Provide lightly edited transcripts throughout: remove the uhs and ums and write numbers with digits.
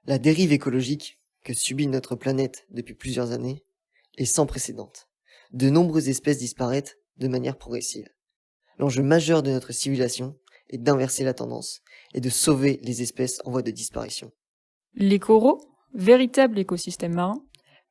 La dérive écologique que subit notre planète depuis plusieurs années est sans précédente. De nombreuses espèces disparaissent de manière progressive. L'enjeu majeur de notre civilisation est d'inverser la tendance et de sauver les espèces en voie de disparition. Les coraux, véritables écosystèmes marins,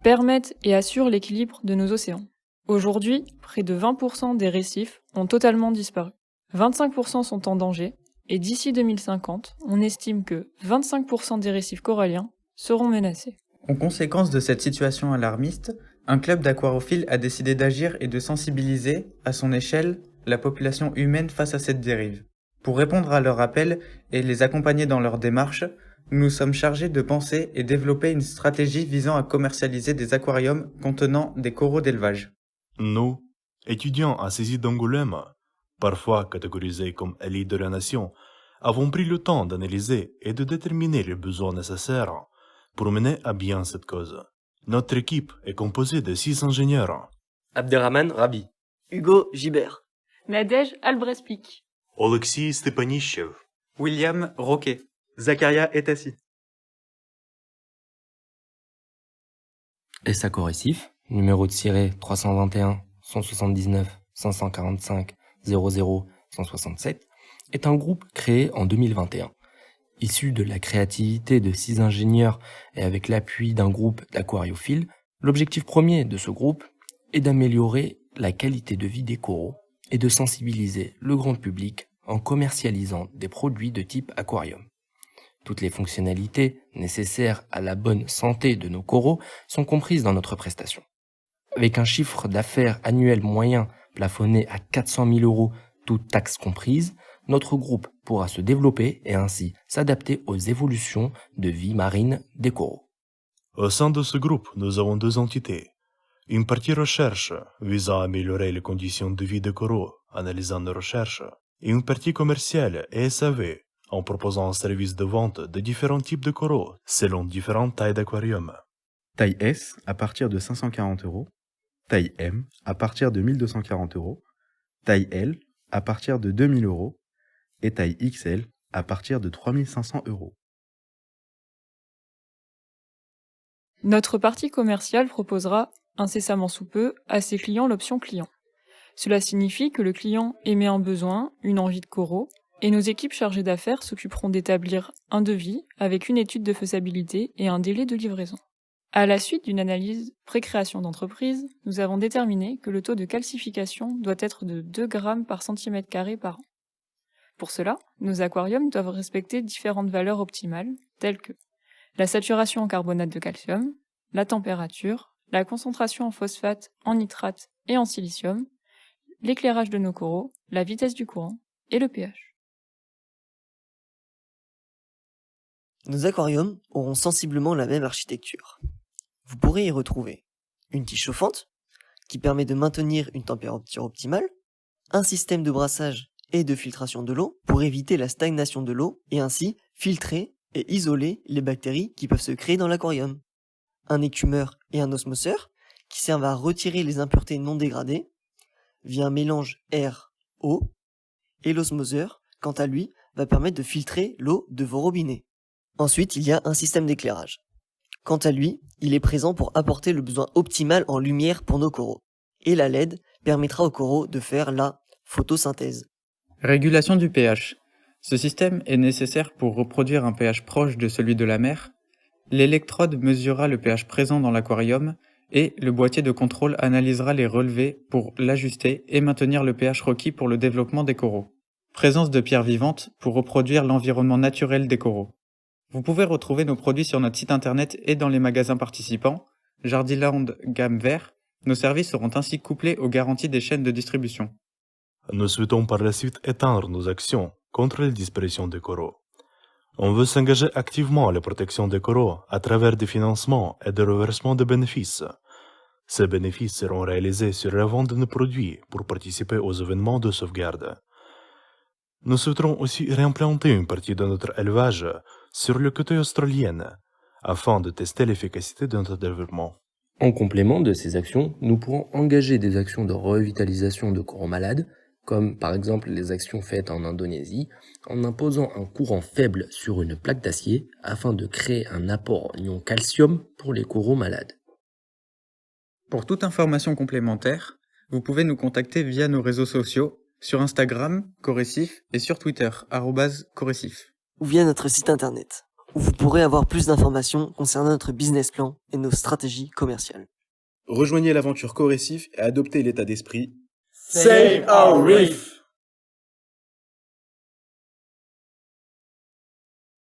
permettent et assurent l'équilibre de nos océans. Aujourd'hui, près de 20% des récifs ont totalement disparu. 25% sont en danger, et d'ici 2050, on estime que 25% des récifs coralliens seront menacés. En conséquence de cette situation alarmiste, un club d'aquarophiles a décidé d'agir et de sensibiliser, à son échelle, la population humaine face à cette dérive. Pour répondre à leur appel et les accompagner dans leur démarche, nous nous sommes chargés de penser et développer une stratégie visant à commercialiser des aquariums contenant des coraux d'élevage. Nous, étudiants assaisis d'Angoulême, parfois catégorisés comme élite de la nation, avons pris le temps d'analyser et de déterminer les besoins nécessaires pour mener à bien cette cause. Notre équipe est composée de 6 ingénieurs. Abderrahman Rabi, Hugo Gibert, Nadège Albrecht-Pic, Alexis Stepanichev, William Roquet, Zakaria Etassi. Essaco Récif, numéro de ciré 321 179 545 00 167, est un groupe créé en 2021. Issu de la créativité de 6 ingénieurs et avec l'appui d'un groupe d'aquariophiles, l'objectif premier de ce groupe est d'améliorer la qualité de vie des coraux et de sensibiliser le grand public en commercialisant des produits de type aquarium. Toutes les fonctionnalités nécessaires à la bonne santé de nos coraux sont comprises dans notre prestation. Avec un chiffre d'affaires annuel moyen plafonné à 400 000 euros, toutes taxes comprises, notre groupe pourra se développer et ainsi s'adapter aux évolutions de vie marine des coraux. Au sein de ce groupe, nous avons 2 entités. Une partie recherche visant à améliorer les conditions de vie des coraux, analysant nos recherches, et une partie commerciale et SAV, en proposant un service de vente de différents types de coraux selon différentes tailles d'aquarium. Taille S à partir de 540 euros, taille M à partir de 1240 euros, taille L à partir de 2000 euros et taille XL à partir de 3500 euros. Notre partie commerciale proposera, incessamment sous peu, à ses clients l'option client. Cela signifie que le client émet un besoin, une envie de coraux, et nos équipes chargées d'affaires s'occuperont d'établir un devis avec une étude de faisabilité et un délai de livraison. À la suite d'une analyse pré-création d'entreprise, nous avons déterminé que le taux de calcification doit être de 2 grammes par centimètre carré par an. Pour cela, nos aquariums doivent respecter différentes valeurs optimales, telles que la saturation en carbonate de calcium, la température, la concentration en phosphate, en nitrate et en silicium, l'éclairage de nos coraux, la vitesse du courant et le pH. Nos aquariums auront sensiblement la même architecture. Vous pourrez y retrouver une tige chauffante, qui permet de maintenir une température optimale, un système de brassage et de filtration de l'eau pour éviter la stagnation de l'eau et ainsi filtrer et isoler les bactéries qui peuvent se créer dans l'aquarium, un écumeur et un osmoseur qui servent à retirer les impuretés non dégradées via un mélange air-eau, et l'osmoseur, quant à lui, va permettre de filtrer l'eau de vos robinets. Ensuite, il y a un système d'éclairage. Quant à lui, il est présent pour apporter le besoin optimal en lumière pour nos coraux. Et la LED permettra aux coraux de faire la photosynthèse. Régulation du pH. Ce système est nécessaire pour reproduire un pH proche de celui de la mer. L'électrode mesurera le pH présent dans l'aquarium et le boîtier de contrôle analysera les relevés pour l'ajuster et maintenir le pH requis pour le développement des coraux. Présence de pierres vivantes pour reproduire l'environnement naturel des coraux. Vous pouvez retrouver nos produits sur notre site internet et dans les magasins participants. Jardiland gamme vert. Nos services seront ainsi couplés aux garanties des chaînes de distribution. Nous souhaitons par la suite étendre nos actions contre la disparition des coraux. On veut s'engager activement à la protection des coraux à travers des financements et des reversements de bénéfices. Ces bénéfices seront réalisés sur la vente de nos produits pour participer aux événements de sauvegarde. Nous souhaiterons aussi réimplanter une partie de notre élevage sur le côté australien, afin de tester l'efficacité de notre développement. En complément de ces actions, nous pourrons engager des actions de revitalisation de coraux malades, comme par exemple les actions faites en Indonésie, en imposant un courant faible sur une plaque d'acier afin de créer un apport en ion calcium pour les coraux malades. Pour toute information complémentaire, vous pouvez nous contacter via nos réseaux sociaux, sur Instagram, Corécif, et sur Twitter, @Corécif. Ou via notre site internet, où vous pourrez avoir plus d'informations concernant notre business plan et nos stratégies commerciales. Rejoignez l'aventure Corécif et adoptez l'état d'esprit Save our reef!